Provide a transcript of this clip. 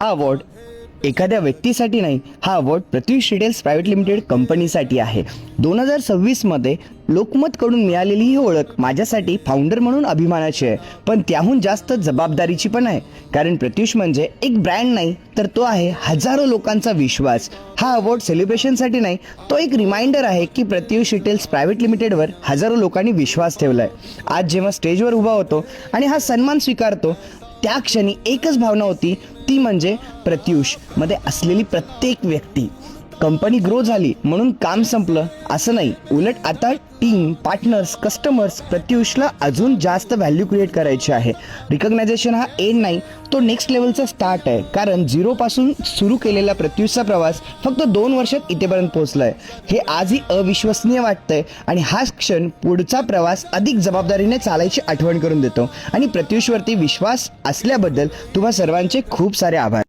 हा अवॉर्ड एखाद्या व्यक्तीसाठी नाही, हा award Pratyush retails private limited कंपनीसाठी आहे. 2026 मध्ये लोकमतकडून मिळालेली ही ओळख माझ्यासाठी फाउंडर म्हणून अभिमानाची आहे, पण त्याहून जास्त जबाबदारीची पण आहे. कारण प्रत्युष म्हणजे एक ब्रँड नाही, तर तो आहे हजारो लोकांचा विश्वास. हा अवॉर्ड सेलिब्रेशनसाठी नाही, तो एक रिमाइंडर आहे की प्रत्युष रिटेल्स प्रायव्हेट लिमिटेडवर हजारो लोकांनी विश्वास ठेवलाय. आज जेव्हा स्टेजवर उभा होतो आणि हा सन्मान स्वीकारतो, त्या क्षणी एकच भावना होती, ती म्हणजे प्रत्युष मध्ये असलेली प्रत्येक व्यक्ती. कंपनी ग्रो झाली म्हणून काम संपलं असं नाही, उलट आता टीम, पार्टनर्स, कस्टमर्स प्रत्युषला अजून जास्त व्हॅल्यू क्रिएट करायची आहे. रिकग्नायझेशन हा एंड नाही, तो नेक्स्ट लेवलचा स्टार्ट आहे. कारण झिरोपासून सुरू केलेला प्रत्युषचा प्रवास फक्त 2 वर्षात इथेपर्यंत पोहोचलाय. हे आजही अविश्वसनीय वाटतंय आणि हाच क्षण पुढचा प्रवास अधिक जबाबदारीने चालायची आठवण करून देतो. आणि प्रत्युषवरती विश्वास असल्याबद्दल तुम्हा सर्वांचे खूप सारे आभार.